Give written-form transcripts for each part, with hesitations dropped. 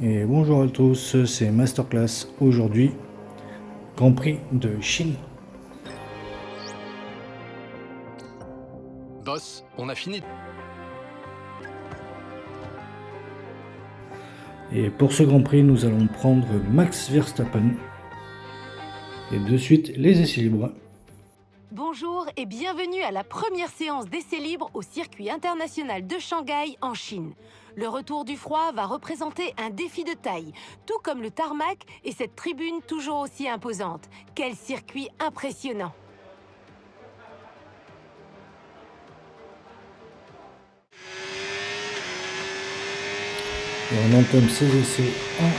Et bonjour à tous, c'est Masterclass aujourd'hui, Grand Prix de Chine. Boss, on a fini. Et pour ce Grand Prix, nous allons prendre Max Verstappen. Et de suite, les essais libres. Bonjour et bienvenue à la première séance d'essais libres au circuit international de Shanghai en Chine. Le retour du froid va représenter un défi de taille, tout comme le tarmac et cette tribune toujours aussi imposante. Quel circuit impressionnant! Et on entame ces essais en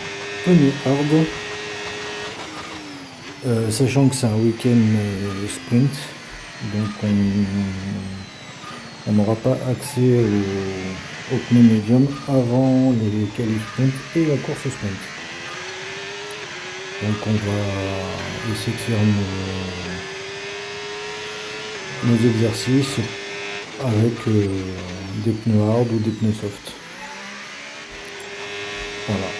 pneu hard. Sachant que c'est un week-end sprint, donc on n'aura pas accès au pneu médium avant les qualifs sprint et la course sprint. Donc on va essayer de faire nos exercices avec des pneus hard ou des pneus soft. Voilà.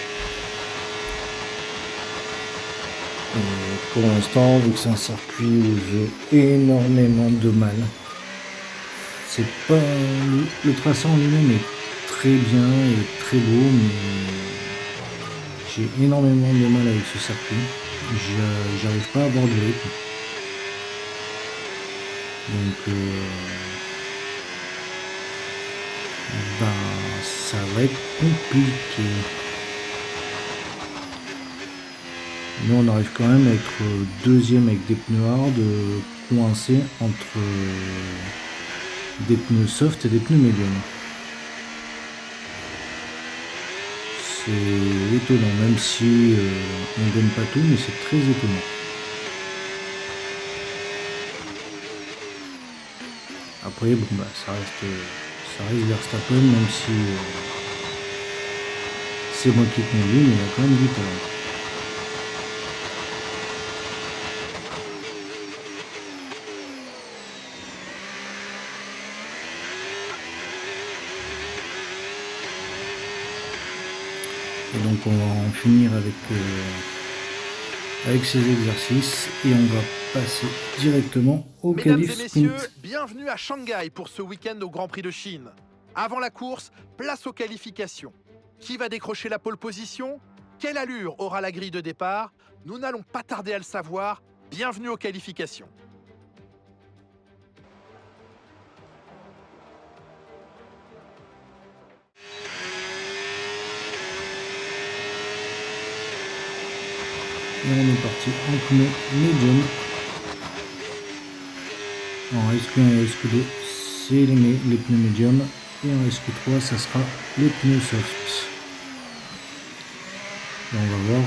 Et pour l'instant, vu que c'est un circuit où j'ai énormément de mal, c'est pas le tracé en lui-même est très bien et très beau, mais j'ai énormément de mal avec ce circuit. J'arrive pas à avoir du rythme. Donc ça va être compliqué. Nous on arrive quand même à être deuxième avec des pneus hard coincés entre des pneus soft et des pneus médiums. C'est étonnant, même si on ne gagne pas tout, mais c'est très étonnant. Après, bon bah ça reste Verstappen, même si c'est moi qui conduis, mais il y a quand même du talent. Et donc on va en finir avec ces exercices et on va passer directement au Mesdames qualif et messieurs, sprint. bienvenue à Shanghai pour ce week-end au Grand Prix de Chine. Avant la course, place aux qualifications. Qui va décrocher la pole position? Quelle allure aura la grille de départ? Nous n'allons pas tarder à le savoir. Bienvenue aux qualifications. Et on est parti en pneu médium. En SQ1 et SQ2, c'est les pneus médiums. Et en SQ3, ça sera les pneus soft. Et on va voir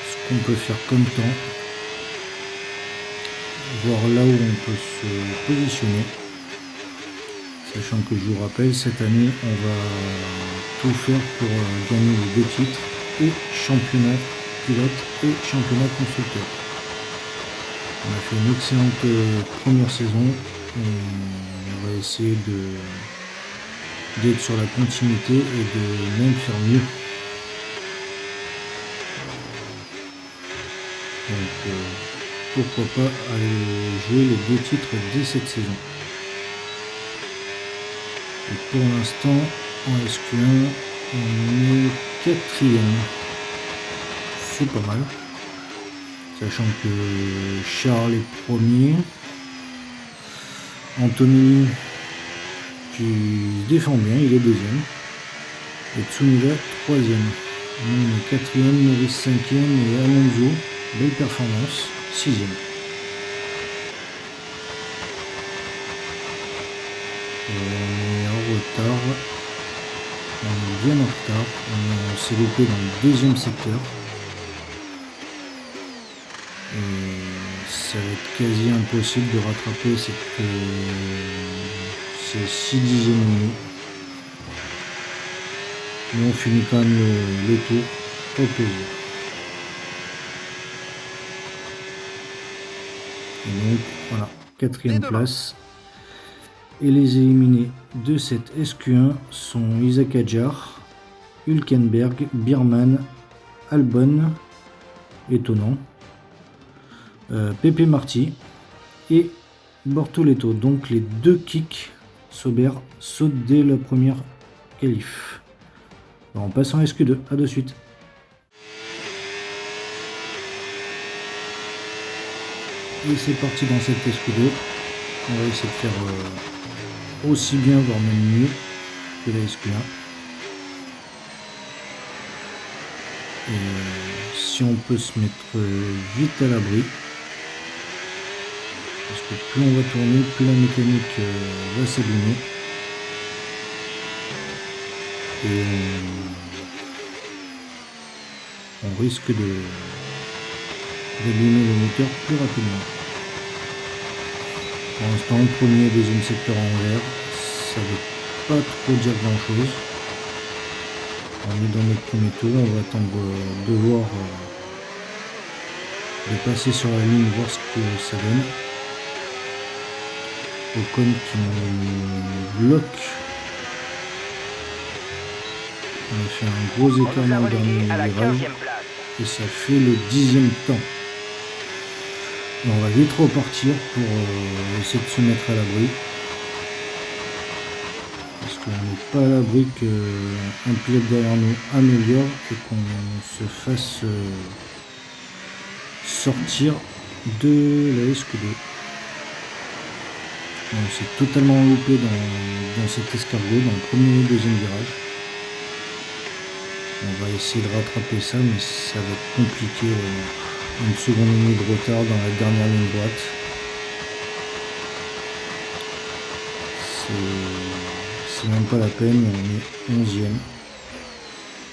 ce qu'on peut faire comme temps. Voir là où on peut se positionner. Sachant que je vous rappelle, cette année, on va tout faire pour gagner les 2 titres, et championnat pilote et championnat constructeur. On a fait une excellente première saison. On va essayer d'être sur la continuité et de même faire mieux. Donc pourquoi pas aller jouer les 2 titres dès cette saison. Et pour l'instant, en SQ1, on est 4e. C'est pas mal. Sachant que Charles est premier. Anthony qui se défend bien, il est 2e. Et Tsunoda 3e. Nous on est 4e, Norris 5e et Alonso, belle performance, 6e. Et on est en retard. On est bien en retard. On s'est loupé dans le 2e secteur. Et ça va être quasi impossible de rattraper ces 6 dixièmes et demi. Mais on finit quand même le tour au plaisir. Et donc voilà, 4e place. Et les éliminés de cette SQ1 sont Isaac Adjar, Hülkenberg, Biermann, Albon, étonnant, Pepe Marty et Bortoleto. Donc les deux kicks Sauber sautent dès la première qualif. On passe en SQ2, à de suite. Et c'est parti dans cette SQ2. On va essayer de faire aussi bien, voire même mieux que la SQ1. Et si on peut se mettre vite à l'abri, parce que plus on va tourner, plus la mécanique va s'abîmer. Et on risque d'abîmer le moteur plus rapidement. Pour l'instant, premier et deuxième secteur en vert, ça ne veut pas trop dire grand chose. On est dans notre premier tour, on va attendre de voir, de passer sur la ligne, voir ce que ça donne. Ocon qui nous bloque. On a fait un gros écart dans le dernier virage et ça fait le 10e temps. Et on va vite repartir pour essayer de se mettre à l'abri. Parce qu'on n'est pas à l'abri qu'un pilote derrière nous améliore et qu'on se fasse sortir de la SQ2. On s'est totalement loupé dans cet escargot, dans le premier et deuxième virage. On va essayer de rattraper ça, mais ça va être compliqué. Une seconde et demie de retard dans la dernière ligne droite. C'est même pas la peine, on est 11e.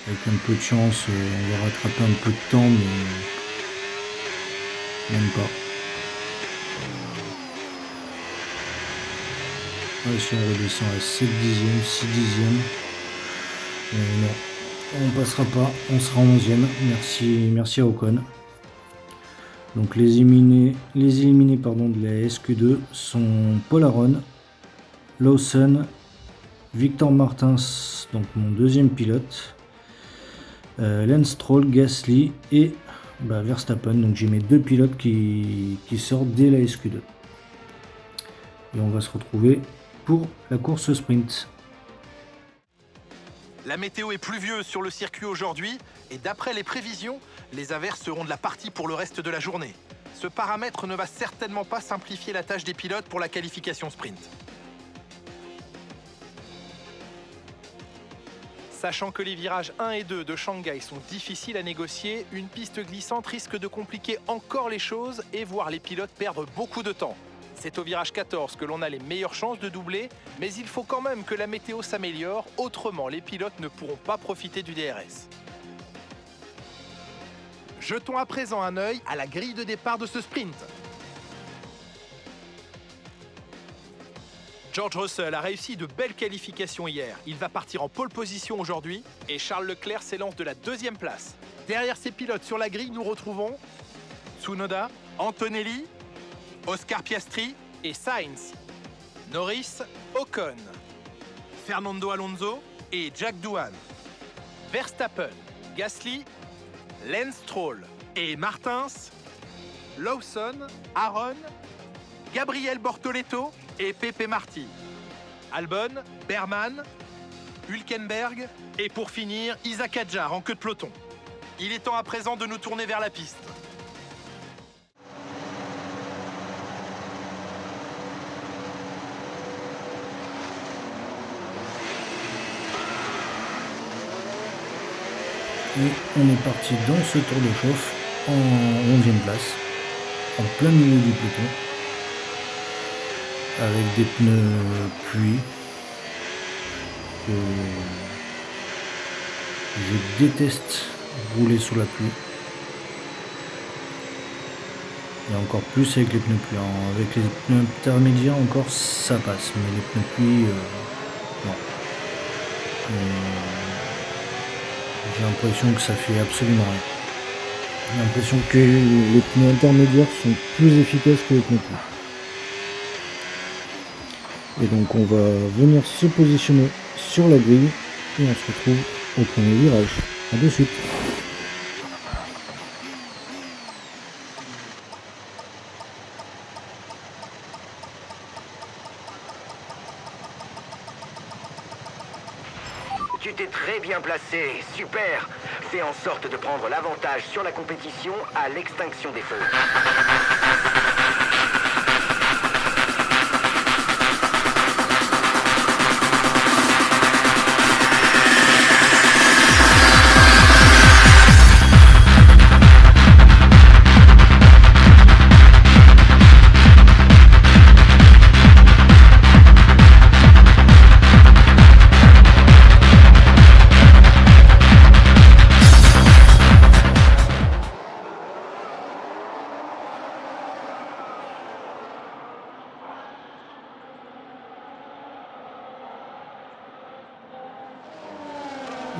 Avec un peu de chance, on va rattraper un peu de temps, mais même pas. Si on redescend à 7 dixièmes, 6 dixièmes, non, on passera pas, on sera 11e. Merci à Ocon. Donc les éliminés de la SQ2 sont Paul Aron, Lawson, Victor Martins, donc mon deuxième pilote, Lance Stroll, Gasly et Verstappen. Donc j'ai mes deux pilotes qui sortent dès la SQ2. Et on va se retrouver pour la course sprint. La météo est pluvieuse sur le circuit aujourd'hui et d'après les prévisions, les averses seront de la partie pour le reste de la journée. Ce paramètre ne va certainement pas simplifier la tâche des pilotes pour la qualification sprint. Sachant que les virages 1 et 2 de Shanghai sont difficiles à négocier, une piste glissante risque de compliquer encore les choses et voir les pilotes perdre beaucoup de temps. C'est au virage 14 que l'on a les meilleures chances de doubler, mais il faut quand même que la météo s'améliore, autrement les pilotes ne pourront pas profiter du DRS. Jetons à présent un œil à la grille de départ de ce sprint. George Russell a réussi de belles qualifications hier. Il va partir en pole position aujourd'hui et Charles Leclerc s'élance de la 2e place. Derrière ces pilotes sur la grille, nous retrouvons Tsunoda, Antonelli, Oscar Piastri et Sainz, Norris, Ocon, Fernando Alonso et Jack Doohan, Verstappen, Gasly, Lance Stroll et Martins, Lawson, Aron, Gabriel Bortoleto et Pepe Marty, Albon, Biermann, Hülkenberg et pour finir Isaac Hadjar en queue de peloton. Il est temps à présent de nous tourner vers la piste. Et on est parti dans ce tour de chauffe en 11e place, en plein milieu du peloton, avec des pneus pluie. Je déteste rouler sous la pluie. Et encore plus avec les pneus pluie. Avec les pneus intermédiaires encore ça passe, mais les pneus pluie, non. J'ai l'impression que ça fait absolument rien. J'ai l'impression que les pneus intermédiaires sont plus efficaces que les pneus pluie. Et donc on va venir se positionner sur la grille et on se retrouve au premier virage. A de suite. Tu t'es très bien placé, super. Fais en sorte de prendre l'avantage sur la compétition à l'extinction des feux.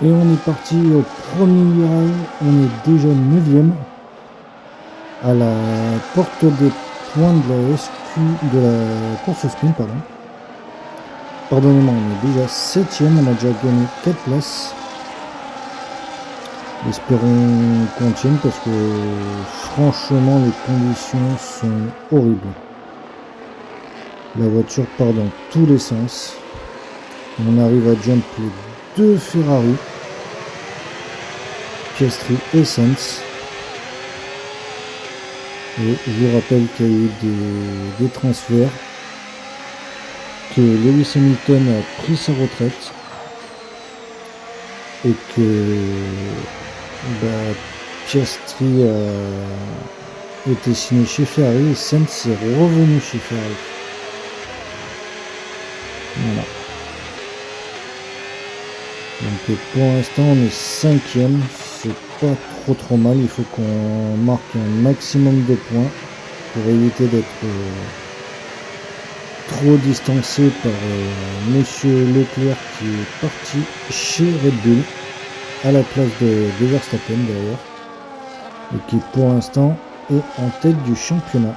Et on est parti au premier virage, on est déjà 9e à la porte des points de la SQ, de la course sprint, pardon. Pardonnez-moi, on est déjà 7e, on a déjà gagné 4 places. Espérons qu'on tienne parce que franchement les conditions sont horribles. La voiture part dans tous les sens. On arrive à jump les deux Ferrari, Piastri et Sainz. Et je vous rappelle qu'il y a eu des transferts, que Lewis Hamilton a pris sa retraite et que Piastri a été signé chez Ferrari et Sainz est revenu chez Ferrari. Voilà. Donc pour l'instant on est 5e, c'est pas trop mal, il faut qu'on marque un maximum de points pour éviter d'être trop distancé par Monsieur Leclerc qui est parti chez Red Bull à la place de Verstappen d'ailleurs et qui pour l'instant est en tête du championnat.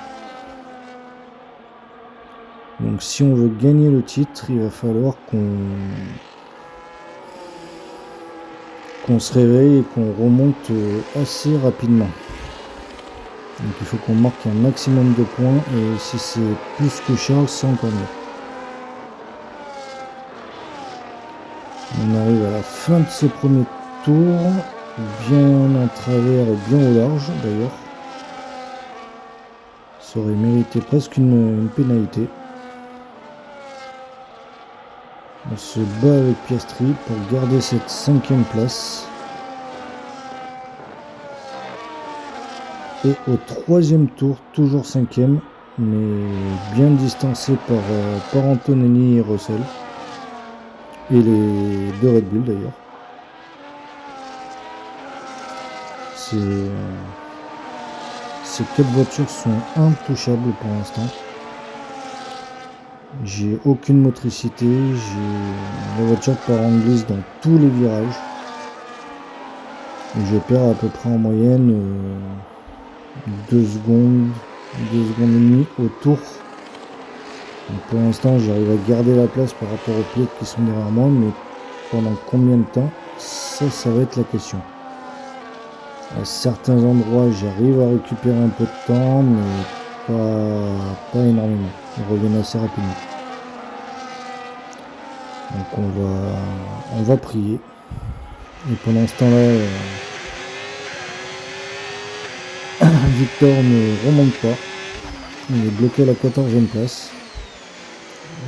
Donc si on veut gagner le titre, il va falloir qu'on se réveille et qu'on remonte assez rapidement. Donc il faut qu'on marque un maximum de points et si c'est plus que Charles, c'est encore mieux. On arrive à la fin de ce premier tour, bien en travers et bien au large d'ailleurs. Ça aurait mérité presque une pénalité. On se bat avec Piastri pour garder cette 5e place. Et au 3e tour, toujours 5e, mais bien distancé par Antonelli et Russell. Et les deux Red Bull d'ailleurs. Ces 4 voitures sont intouchables pour l'instant. J'ai aucune motricité, la voiture part en glisse dans tous les virages. Et je perds à peu près en moyenne 2 secondes et demie au tour. Donc pour l'instant j'arrive à garder la place par rapport aux pilotes qui sont derrière moi, mais pendant combien de temps, ça va être la question. À certains endroits j'arrive à récupérer un peu de temps, mais pas énormément. Ils reviennent assez rapidement. Donc on va prier. Et pendant ce temps-là, Victor ne remonte pas. Il est bloqué à la 14e place.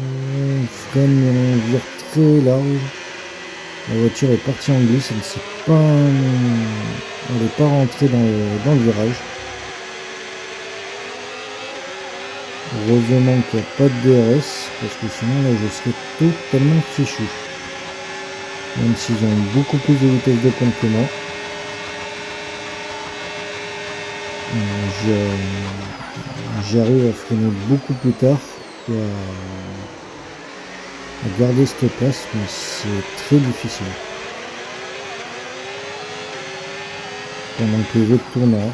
On freine et on vire très large. La voiture est partie en glisse. Elle n'est pas rentrée dans le virage. Heureusement qu'il n'y a pas de DRS, parce que sinon là je serais totalement fichu. Même s'ils ont beaucoup plus de vitesse de pointe que moi. J'arrive à freiner beaucoup plus tard et à garder cette place, mais c'est très difficile. Pendant que les autres tournent en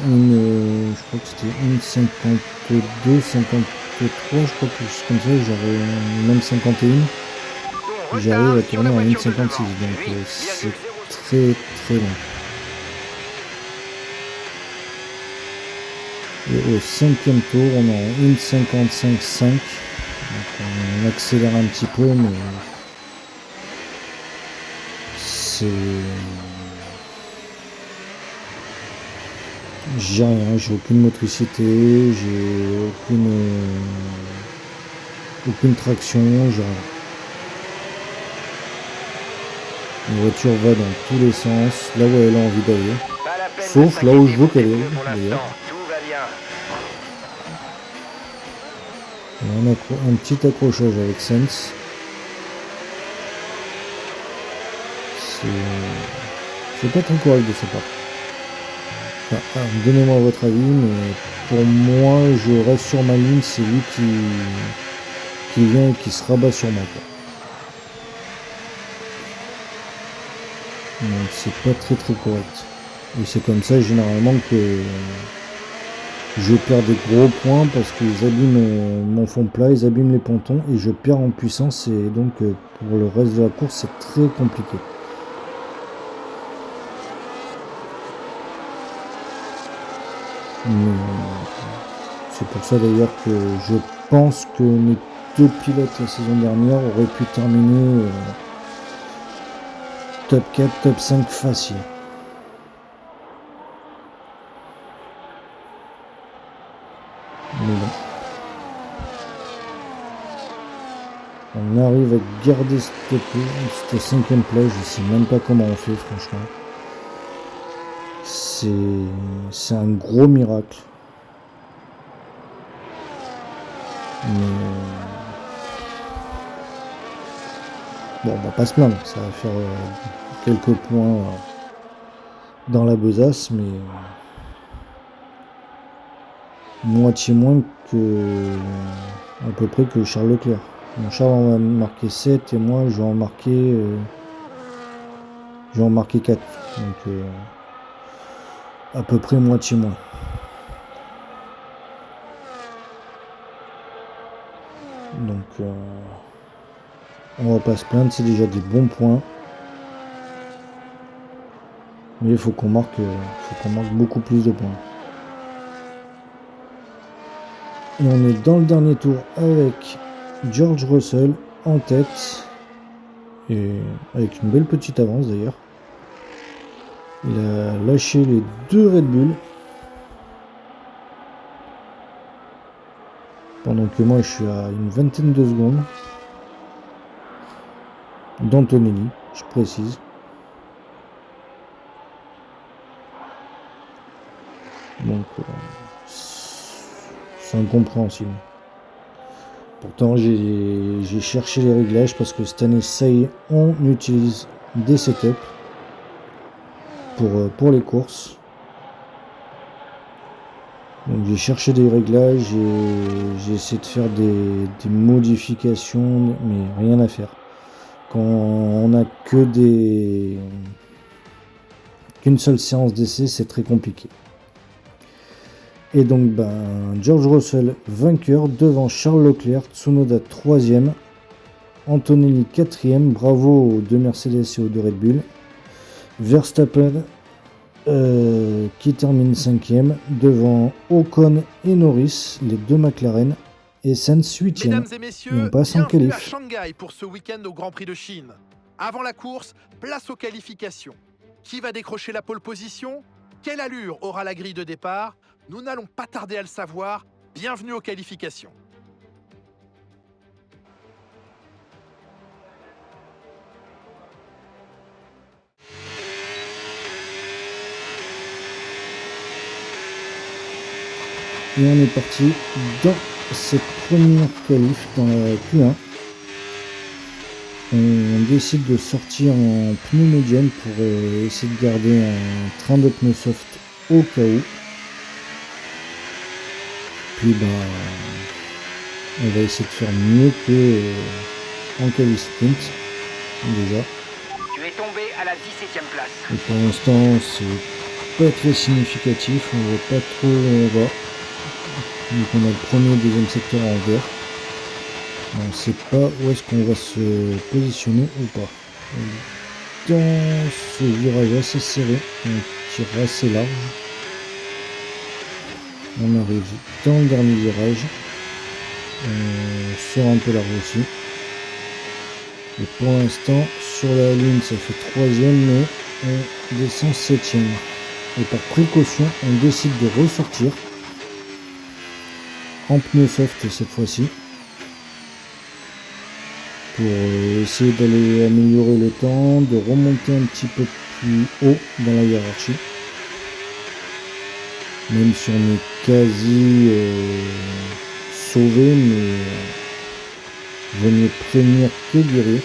je crois que c'était 1,52, 53, je crois que juste comme ça, j'avais même 51. J'arrive à tourner en 1,56, donc c'est très très long. Et au 5e tour, on est en 1,55,5. Donc on accélère un petit peu, mais c'est... J'ai rien, j'ai aucune motricité, j'ai aucune traction, j'ai rien. La voiture va dans tous les sens, là où elle a envie d'aller. Pas la peine de Sauf là où je veux qu'elle s'inquiéter aille, pour d'ailleurs. l'instant. Tout va bien. Il y a un petit accrochage avec Sens. C'est pas très correct de sa part. Enfin, donnez-moi votre avis, mais pour moi, je reste sur ma ligne, c'est lui qui vient et qui se rabat sur moi, quoi. Donc c'est pas très très correct. Et c'est comme ça généralement que je perds des gros points parce qu'ils abîment mon fond plat, ils abîment les pontons et je perds en puissance, et donc pour le reste de la course c'est très compliqué. Mais c'est pour ça d'ailleurs que je pense que mes deux pilotes la saison dernière auraient pu terminer top 4, top 5 facile. Mais bon. On arrive à garder cette 5e place, je sais même pas comment on fait franchement. C'est un gros miracle. Mais bon, on va pas se plaindre, ça va faire quelques points dans la besace, mais moitié moins que à peu près que Charles Leclerc. Bon, Charles en a marqué 7 et moi je vais en marquer 4. Donc à peu près moitié moins. Donc on va pas se plaindre, c'est déjà des bons points. Mais il faut qu'on marque beaucoup plus de points. Et on est dans le dernier tour avec George Russell en tête. Et avec une belle petite avance d'ailleurs. Il a lâché les 2 Red Bull. Pendant que moi je suis à une vingtaine de secondes d'Antonelli, je précise. Donc c'est incompréhensible. Pourtant j'ai cherché les réglages parce que cette année ça y est, on utilise des setups pour les courses. Donc j'ai cherché des réglages et j'ai essayé de faire des modifications, mais rien à faire. Quand on n'a qu'une seule séance d'essai, c'est très compliqué. Et donc George Russell vainqueur devant Charles Leclerc, Tsunoda 3e, Antonelli 4e, bravo aux 2 Mercedes et aux 2 Red Bull. Verstappen qui termine 5e devant Ocon et Norris, les 2 McLaren, et Sainz 8e. Mesdames et messieurs, Et on passe en bienvenue à qualif. Shanghai pour ce week-end au Grand Prix de Chine. Avant la course, place aux qualifications. Qui va décrocher la pole position? Quelle allure aura la grille de départ? Nous n'allons pas tarder à le savoir. Bienvenue aux qualifications. Et on est parti dans cette première qualif dans la Q1. On décide de sortir en pneu médium pour essayer de garder un train de pneus soft au cas où. Puis on va essayer de faire mieux que en qualif sprint déjà. Tu es tombé à la 17e place. Et pour l'instant c'est pas très significatif, on voit pas trop où on va. Donc on a le premier et deuxième secteur en vert. On ne sait pas où est-ce qu'on va se positionner ou pas. dans ce virage assez serré, on tire assez large. On arrive dans le dernier virage, on sort un peu large aussi. Et pour l'instant, sur la ligne, ça fait 3e, mais on descend 7e. Et par précaution, on décide de ressortir en pneu soft cette fois-ci, pour essayer d'aller améliorer le temps, de remonter un petit peu plus haut dans la hiérarchie. Même si on est quasi sauvé, mais vaut mieux prévenir que guérir.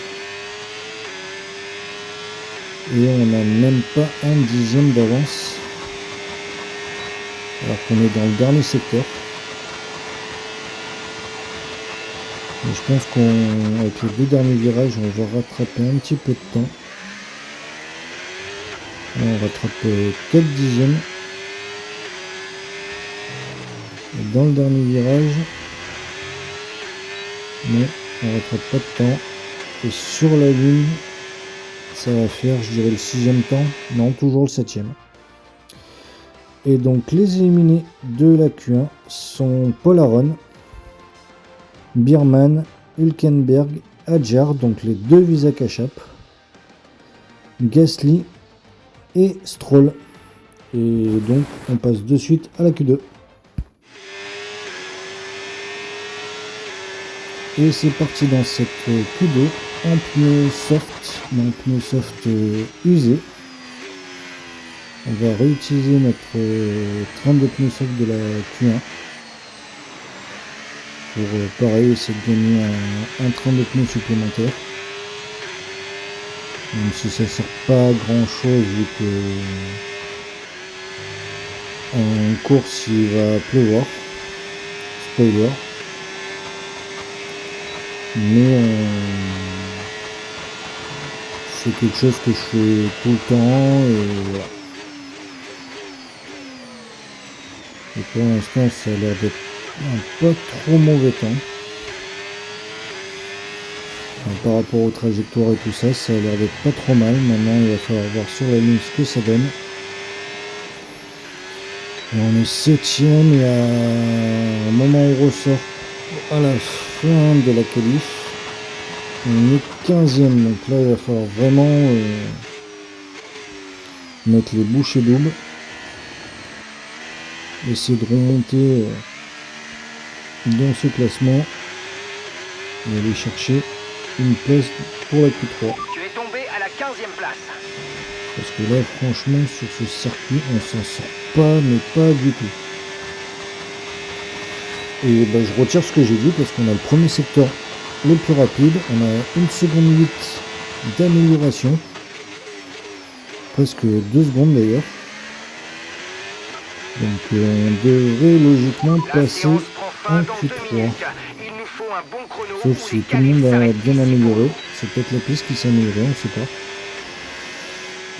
Et on n'a même pas un 10e d'avance, alors qu'on est dans le dernier secteur. Mais je pense qu'avec les 2 derniers virages, on va rattraper un petit peu de temps. Là, on rattrape 4 dixièmes. Et dans le dernier virage, non, on rattrape pas de temps. Et sur la ligne, ça va faire, je dirais, le 6e temps. Non, toujours le 7e. Et donc, les éliminés de la Q1 sont Paul Aron, Biermann, Hülkenberg, Hadjar, donc les 2 Visa Cash-App, Gasly et Stroll. Et donc on passe de suite à la Q2. Et c'est parti dans cette Q2 en pneu soft, usé. On va réutiliser notre train de pneus soft de la Q1. Pour pareil essayer de gagner un train de pneus supplémentaire, même si ça sert pas à grand chose vu que en course il va pleuvoir, spoiler, mais c'est quelque chose que je fais tout le temps et voilà. Et pour l'instant ça a l'air d'être pas trop mauvais temps. Par rapport aux trajectoires et tout ça, ça a l'air d'être pas trop mal. Maintenant, il va falloir voir sur la ligne ce que ça donne. Et on est 7e et au moment où on ressort à la fin de la qualif, on est 15e. Donc là, il va falloir vraiment mettre les bouchées doubles. Essayer de remonter dans ce classement et aller chercher une place pour la Q3. Tu es tombé à la 15e place. Parce que là, franchement, sur ce circuit, on s'en sort pas, mais pas du tout. Et ben, je retire ce que j'ai dit parce qu'on a le premier secteur le plus rapide. On a 1 seconde 8 d'amélioration. Presque 2 secondes d'ailleurs. Donc on devrait logiquement passer en Q3. Sauf si tout le monde a bien amélioré. C'est peut-être la piste qui s'est améliorée, on ne sait pas.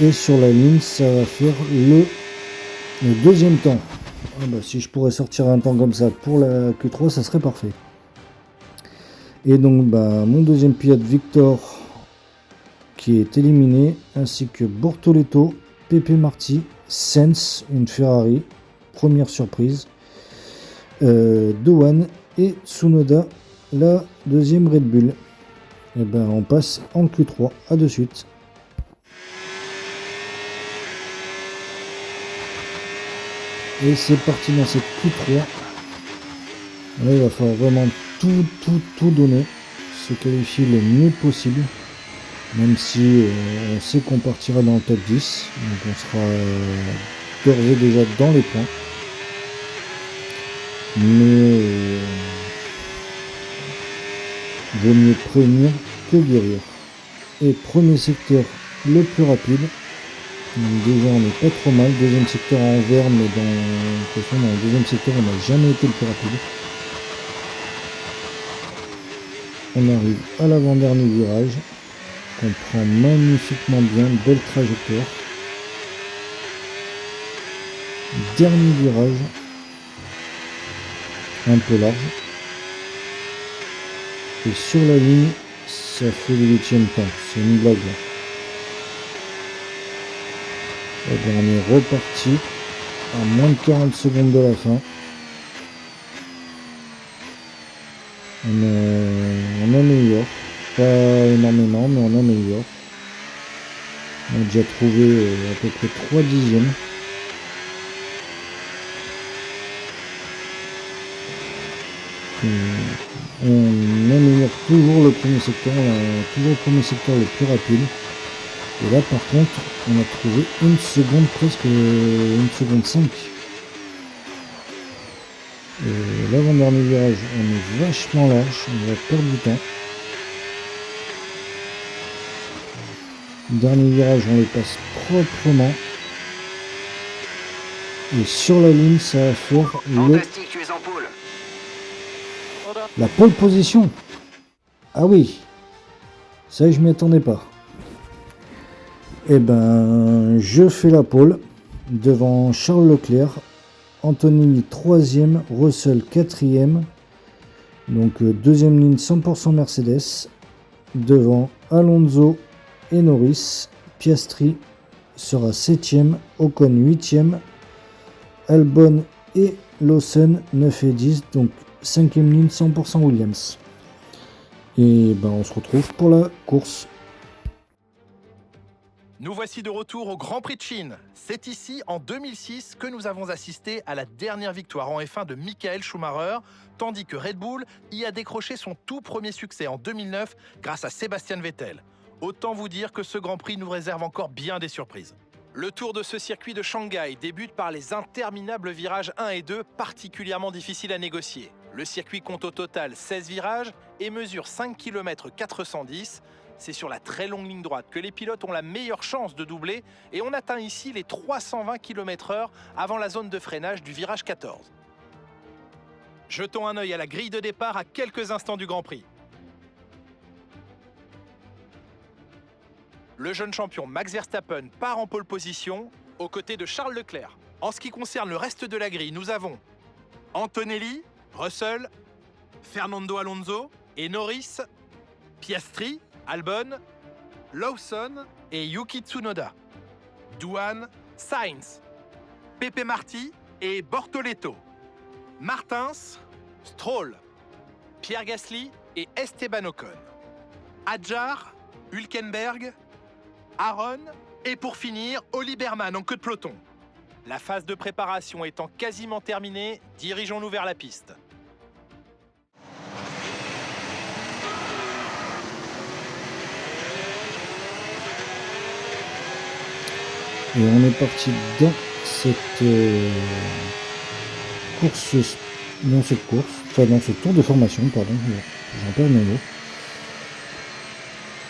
Et sur la ligne, ça va faire le 2e temps. Ah bah, si je pourrais sortir un temps comme ça pour la Q3, ça serait parfait. Et donc bah, mon 2e pilote Victor qui est éliminé, ainsi que Bortoleto, Pepe Marti, Sainz, une Ferrari, première surprise, Doan et Tsunoda, la 2e Red Bull. Et ben on passe en Q3, à de suite. Et c'est parti dans cette Q3. Là il va falloir vraiment tout donner, se qualifier le mieux possible. Même si on sait qu'on partira dans le top 10, donc on sera d'ores et déjà dans les points. Mais vaut mieux prévenir que guérir. Et premier secteur le plus rapide. Donc déjà on n'est pas trop mal. 2e secteur en vert, mais dans le 2e secteur on n'a jamais été le plus rapide. On arrive à l'avant-dernier virage. On prend magnifiquement bien, belle trajectoire. Dernier virage, un peu large. Et sur la ligne, ça fait le 8e temps. C'est une blague là. Et bien on est reparti à moins de 40 secondes de la fin. On améliore, pas énormément, mais on améliore. On a déjà trouvé à peu près 3 dixièmes. Et on améliore toujours le premier secteur, on a toujours le premier secteur le plus rapide. Et là par contre, on a trouvé une seconde, presque une seconde 5. Et l'avant-dernier virage, on est vachement large, on va perdre du temps. Dernier virage, on le passe proprement. Et sur la ligne, ça va faire Fantastique, tu es en pôle. la pole position. Ah oui, ça je m'y attendais pas. Et ben, je fais la pole devant Charles Leclerc, Antonini 3e, Russell 4e. Donc deuxième ligne 100% Mercedes. Devant Alonso et Norris. Piastri sera 7e, Ocon 8e, Albon et Lawson 9 et 10. Donc 5e ligne 100% Williams. Et ben on se retrouve pour la course. Nous voici de retour au Grand Prix de Chine. C'est ici, en 2006, que nous avons assisté à la dernière victoire en F1 de Michael Schumacher, tandis que Red Bull y a décroché son tout premier succès en 2009 grâce à Sébastien Vettel. Autant vous dire que ce Grand Prix nous réserve encore bien des surprises. Le tour de ce circuit de Shanghai débute par les interminables virages 1 et 2, particulièrement difficiles à négocier. Le circuit compte au total 16 virages et mesure 5 km 410. C'est sur la très longue ligne droite que les pilotes ont la meilleure chance de doubler et on atteint ici les 320 km/h avant la zone de freinage du virage 14. Jetons un œil à la grille de départ à quelques instants du Grand Prix. Le jeune champion Max Verstappen part en pole position aux côtés de Charles Leclerc. En ce qui concerne le reste de la grille, nous avons Antonelli, Russell, Fernando Alonso et Norris, Piastri, Albon, Lawson et Yuki Tsunoda. Douane, Sainz, Pepe Marti et Bortoleto. Martins, Stroll, Pierre Gasly et Esteban Ocon. Hadjar, Hülkenberg, Aaron et pour finir, Oli Berman en queue de peloton. La phase de préparation étant quasiment terminée, dirigeons-nous vers la piste. Et on est parti dans cette dans ce tour de formation, pardon, j'en perds mes mots.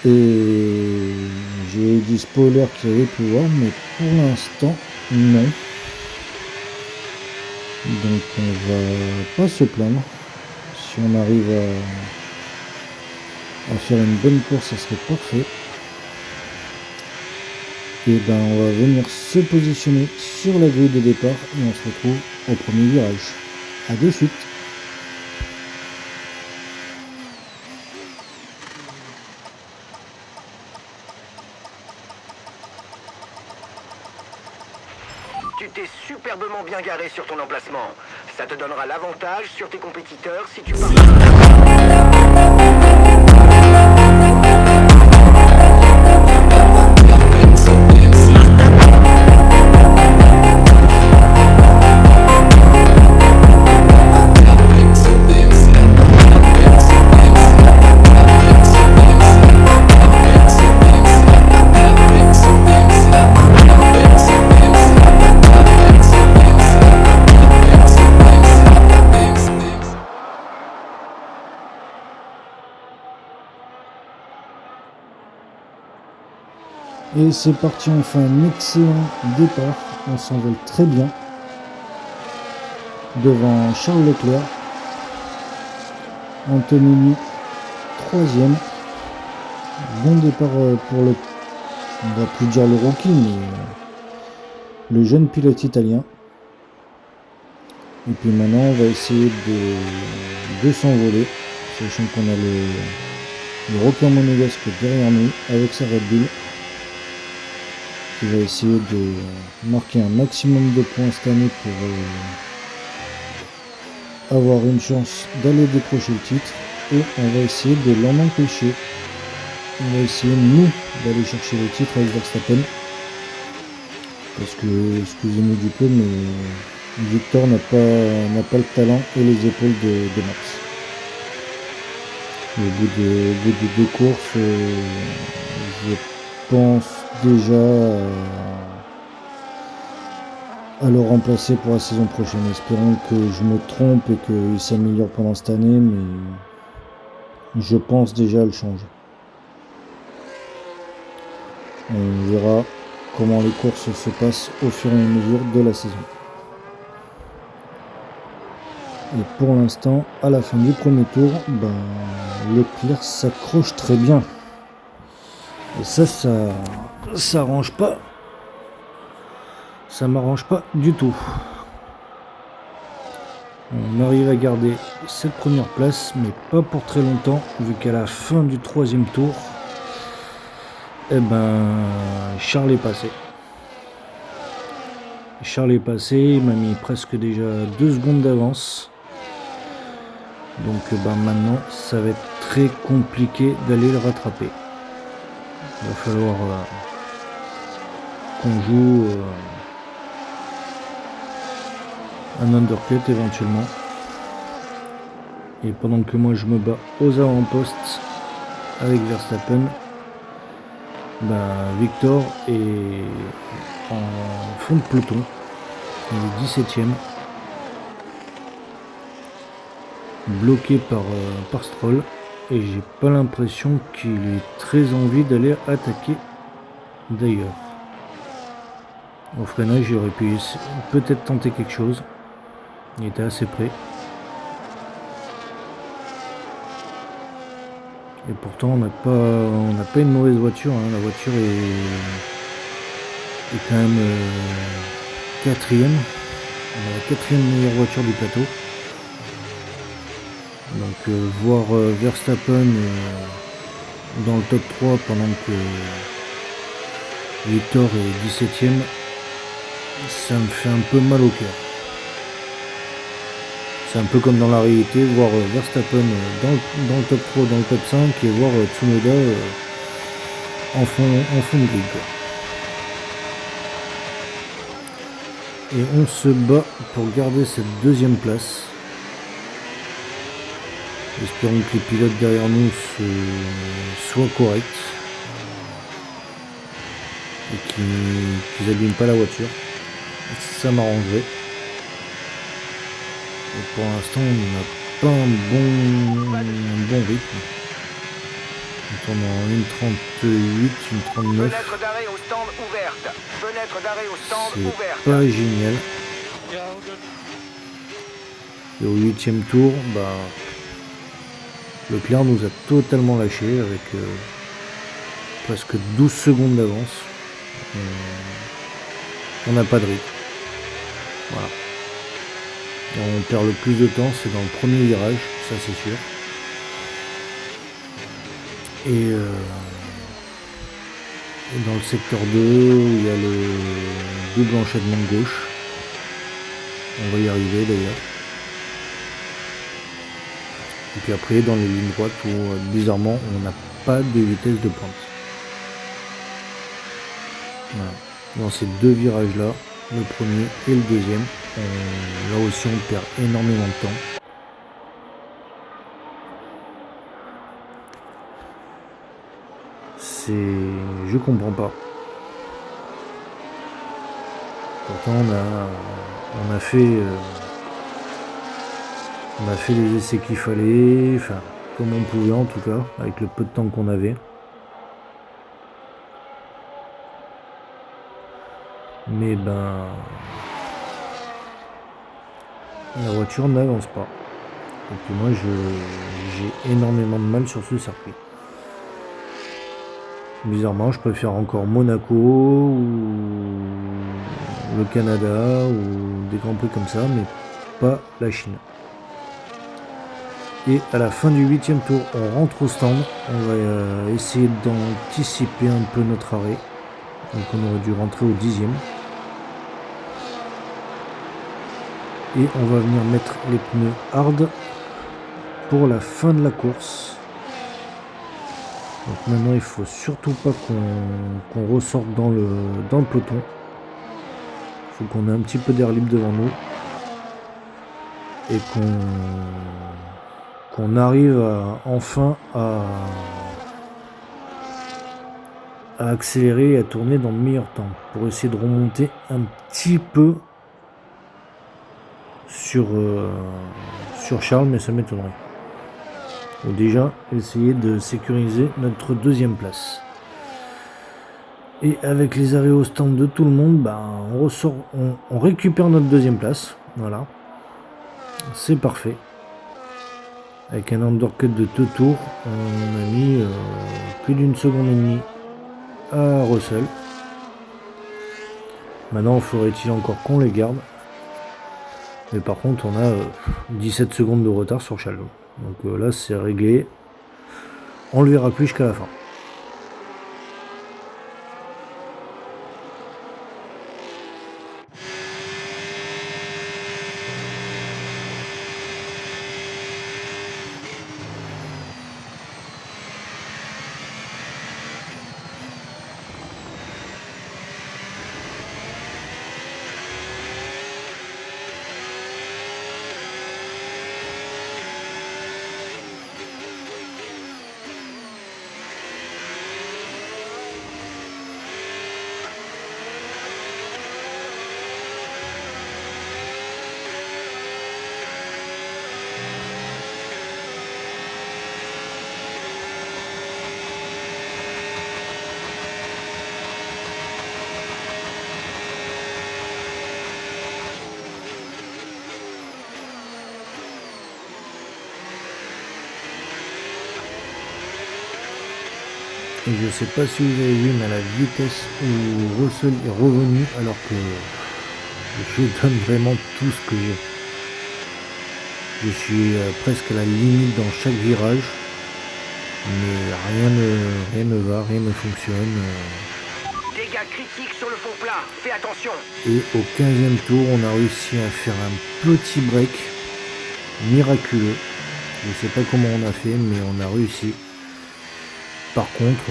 Et j'ai dit spoiler qu'il y avait pu voir, mais pour l'instant, non. Donc on va pas se plaindre. Si on arrive à faire une bonne course, ça serait parfait. Et ben on va venir se positionner sur la grille de départ et on se retrouve au premier virage. A de suite. Tu t'es superbement bien garé sur ton emplacement. Ça te donnera l'avantage sur tes compétiteurs si tu pars. Et c'est parti, on fait un excellent départ, on s'envole très bien devant Charles Leclerc, Antonini 3e, bon départ pour le, on va plus dire le rookie, mais le jeune pilote italien. Et puis maintenant on va essayer de s'envoler, sachant qu'on a le Rocker Monégasque derrière nous avec sa Red Bull. qui va essayer de marquer un maximum de points cette année pour avoir une chance d'aller décrocher le titre, et on va essayer de l'en empêcher. On va essayer nous d'aller chercher le titre avec Verstappen, parce que excusez-moi du peu, mais Victor n'a pas le talent et les épaules de Max. Au bout de 2 courses, je pense déjà à le remplacer pour la saison prochaine. Espérons que je me trompe et qu'il s'améliore pendant cette année, mais je pense déjà à le changer. On verra comment les courses se passent au fur et à mesure de la saison. Et pour l'instant, à la fin du premier tour, Leclerc s'accroche très bien. Et ça arrange pas. Ça m'arrange pas du tout. On arrive à garder cette première place, mais pas pour très longtemps, vu qu'à la fin du 3e tour, Charles est passé. Charles est passé, il m'a mis presque déjà 2 secondes d'avance. Donc maintenant, ça va être très compliqué d'aller le rattraper. Il va falloir qu'on joue un undercut éventuellement. Et pendant que moi je me bats aux avant-postes avec Verstappen, Victor est en fond de peloton. Il est 17ème. Bloqué par Stroll, et j'ai pas l'impression qu'il ait très envie d'aller attaquer d'ailleurs. Au freinage, il aurait pu peut-être tenter quelque chose. Il était assez près. Et pourtant on n'a pas une mauvaise voiture, hein. La voiture est quand même 4ème. On a la 4ème meilleure voiture du plateau. Donc voir Verstappen dans le top 3 pendant que Victor est 17ème, ça me fait un peu mal au cœur. C'est un peu comme dans la réalité, voir Verstappen dans le top 3, dans le top 5, et voir Tsunoda en fond de grille, quoi. Et on se bat pour garder cette 2e place. Espérons que les pilotes derrière nous soient corrects et qu'ils n'abîment pas la voiture. Ça m'arrangerait. Et pour l'instant, on n'a pas un bon rythme. On tourne en 1,38, 1,39. Fenêtre d'arrêt au stand ouverte. Fenêtre d'arrêt au stand ouverte. C'est pas génial. Et au 8e tour, Leclerc nous a totalement lâché avec presque 12 secondes d'avance. On n'a pas de rythme. Voilà. On perd le plus de temps, c'est dans le premier virage, ça c'est sûr. Et dans le secteur 2, où il y a le double enchaînement de gauche. On va y arriver d'ailleurs. Et puis après, dans les lignes droites où bizarrement on n'a pas de vitesse de pointe. Voilà. Dans ces 2 virages là, le premier et le deuxième, là aussi on perd énormément de temps. Je comprends pas. Pourtant on a fait les essais qu'il fallait, enfin comme on pouvait en tout cas, avec le peu de temps qu'on avait. Mais la voiture n'avance pas. Et puis moi j'ai énormément de mal sur ce circuit. Bizarrement, je préfère encore Monaco ou le Canada ou des grands prix comme ça, mais pas la Chine. Et à la fin du 8e tour, on rentre au stand. On va essayer d'anticiper un peu notre arrêt Donc on aurait dû rentrer au 10e. Et on va venir mettre les pneus hard pour la fin de la course. Donc maintenant il faut surtout pas qu'on ressorte dans le peloton. Il faut qu'on ait un petit peu d'air libre devant nous. Et qu'on arrive enfin à accélérer et à tourner dans le meilleur temps. Pour essayer de remonter un petit peu sur Charles, mais ça m'étonnerait. Donc déjà, essayer de sécuriser notre deuxième place. Et avec les arrêts au stand de tout le monde, on récupère notre deuxième place. Voilà. C'est parfait. Avec un undercut de 2 tours, on a mis plus d'1 seconde et demie à Russell. Maintenant, faudrait-il encore qu'on les garde. Mais par contre, on a 17 secondes de retard sur Charles. Donc là, c'est réglé. On le verra plus jusqu'à la fin. Et je sais pas si vous avez vu, mais à la vitesse où Russell est revenu, alors que je donne vraiment tout ce que j'ai. Je suis presque à la limite dans chaque virage, mais rien ne va, rien ne fonctionne. Dégâts critiques sur le fond plat, fais attention. Et au 15e tour, on a réussi à faire un petit break miraculeux. Je ne sais pas comment on a fait, mais on a réussi. Par contre,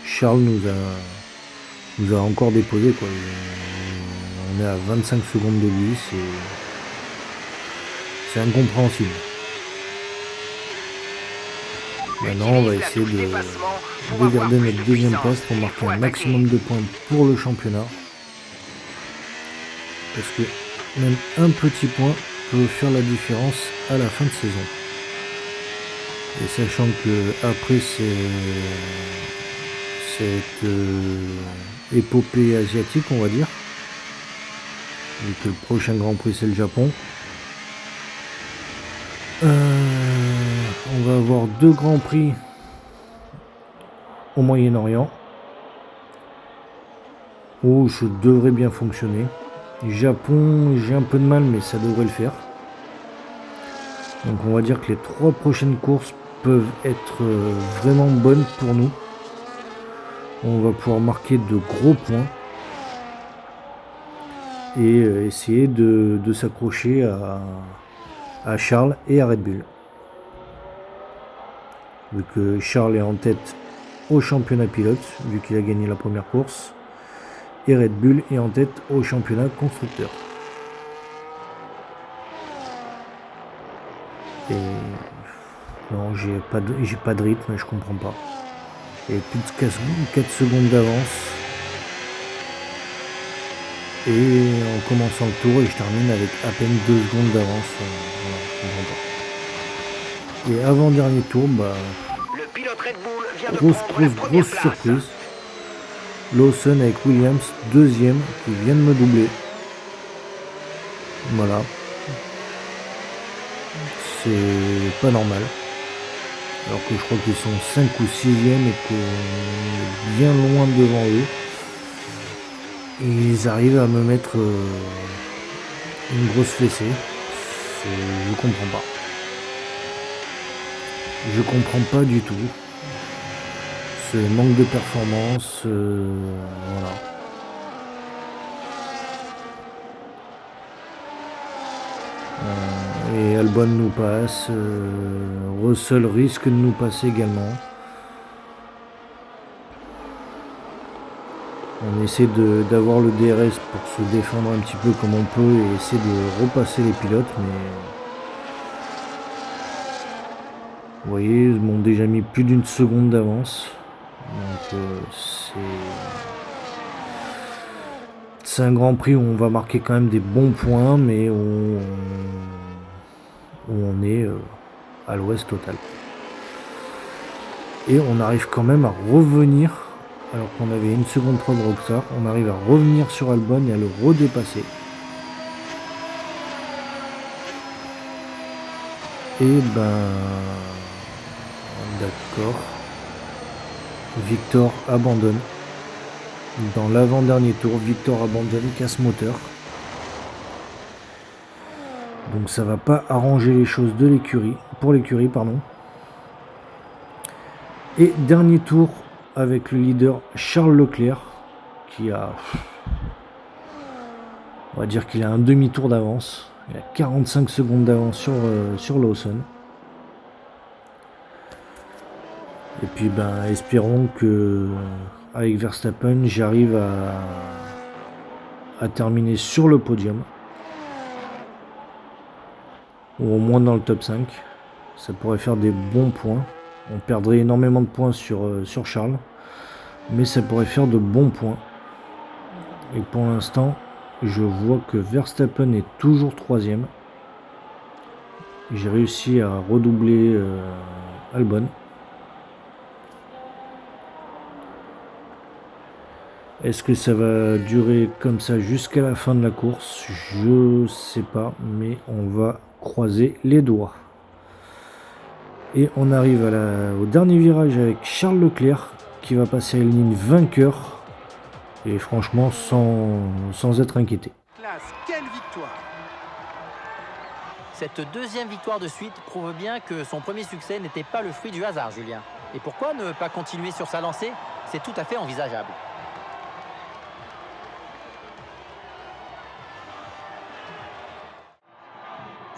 Charles nous a encore déposé, quoi. On est à 25 secondes de lui, c'est incompréhensible. Maintenant, on va essayer de garder notre deuxième place pour marquer un maximum de points pour le championnat. Parce que même un petit point peut faire la différence à la fin de saison. Et sachant que après cette épopée asiatique, on va dire, vu que le prochain Grand Prix c'est le Japon, on va avoir 2 Grands Prix au Moyen-Orient où je devrais bien fonctionner. Japon, j'ai un peu de mal, mais ça devrait le faire. Donc on va dire que les 3 prochaines courses peuvent être vraiment bonnes pour nous. On va pouvoir marquer de gros points et essayer de s'accrocher à Charles et à Red Bull. Vu que Charles est en tête au championnat pilote, vu qu'il a gagné la première course, et Red Bull est en tête au championnat constructeur. Et non, j'ai pas de rythme, je comprends pas. Et plus de 4 secondes d'avance. Et en commençant le tour, et je termine avec à peine 2 secondes d'avance. Voilà, je comprends pas. Et avant dernier tour, le pilote Red Bull vient de prendre la première grosse place. surprise. Lawson avec Williams, deuxième, qui vient de me doubler. Voilà. C'est pas normal. Alors que je crois qu'ils sont 5 ou 6e et qu'on est bien loin devant eux. Et ils arrivent à me mettre une grosse fessée. Je comprends pas. Je comprends pas du tout. ce manque de performance, voilà. Et Albon nous passe, Russell risque de nous passer également. On essaie d'avoir le DRS pour se défendre un petit peu comme on peut et essayer de repasser les pilotes, mais vous voyez, ils m'ont déjà mis plus d'une seconde d'avance. Donc c'est un Grand Prix où on va marquer quand même des bons points, mais où on est à l'ouest total. Et on arrive quand même à revenir, alors qu'on avait une seconde pro de Rockstar, on arrive à revenir sur Albon et à le redépasser. Et ben d'accord. Victor abandonne. Dans l'avant-dernier tour, Victor abandonne, casse moteur. Donc ça va pas arranger les choses de l'écurie, pour l'écurie, pardon. Et dernier tour avec le leader Charles Leclerc, qui a, on va dire qu'il a un demi-tour d'avance. Il a 45 secondes d'avance sur Lawson. Et puis ben espérons que avec Verstappen j'arrive à terminer sur le podium. Ou au moins dans le top 5. Ça pourrait faire des bons points. On perdrait énormément de points sur Charles. Mais ça pourrait faire de bons points. Et pour l'instant, je vois que Verstappen est toujours 3e. J'ai réussi à redoubler Albon. Est-ce que ça va durer comme ça jusqu'à la fin de la course? Je sais pas, mais on va croiser les doigts. Et on arrive au dernier virage avec Charles Leclerc qui va passer à la ligne vainqueur. Et franchement, sans être inquiété. Classe, quelle victoire! Cette deuxième victoire de suite prouve bien que son premier succès n'était pas le fruit du hasard, Julien. Et pourquoi ne pas continuer sur sa lancée? C'est tout à fait envisageable.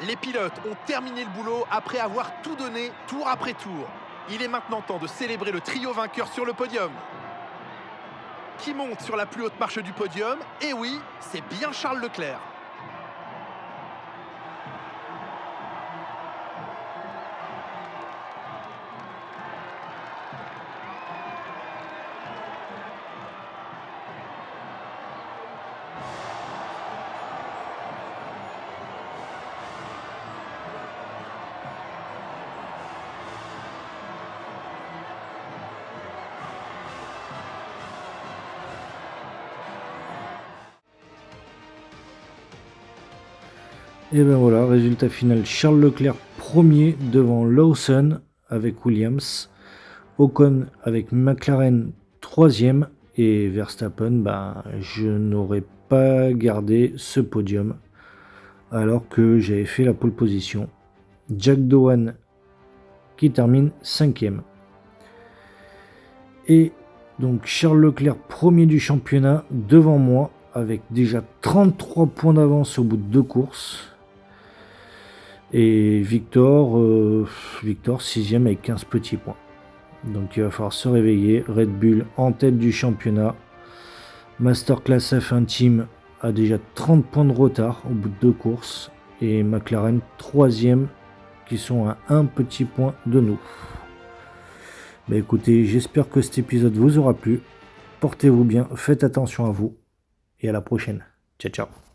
Les pilotes ont terminé le boulot après avoir tout donné, tour après tour. Il est maintenant temps de célébrer le trio vainqueur sur le podium. Qui monte sur la plus haute marche du podium? Et oui, c'est bien Charles Leclerc. Et ben voilà, résultat final, Charles Leclerc premier devant Lawson avec Williams, Ocon avec McLaren 3e et Verstappen, ben, je n'aurais pas gardé ce podium alors que j'avais fait la pole position. Jack Doohan qui termine 5e. Et donc Charles Leclerc premier du championnat devant moi avec déjà 33 points d'avance au bout de 2 courses. Et Victor 6e avec 15 petits points. Donc il va falloir se réveiller. Red Bull en tête du championnat. Masterclass F1 Team a déjà 30 points de retard au bout de 2 courses. Et McLaren 3e qui sont à 1 petit point de nous. Bah écoutez, j'espère que cet épisode vous aura plu. Portez-vous bien, faites attention à vous. Et à la prochaine. Ciao ciao.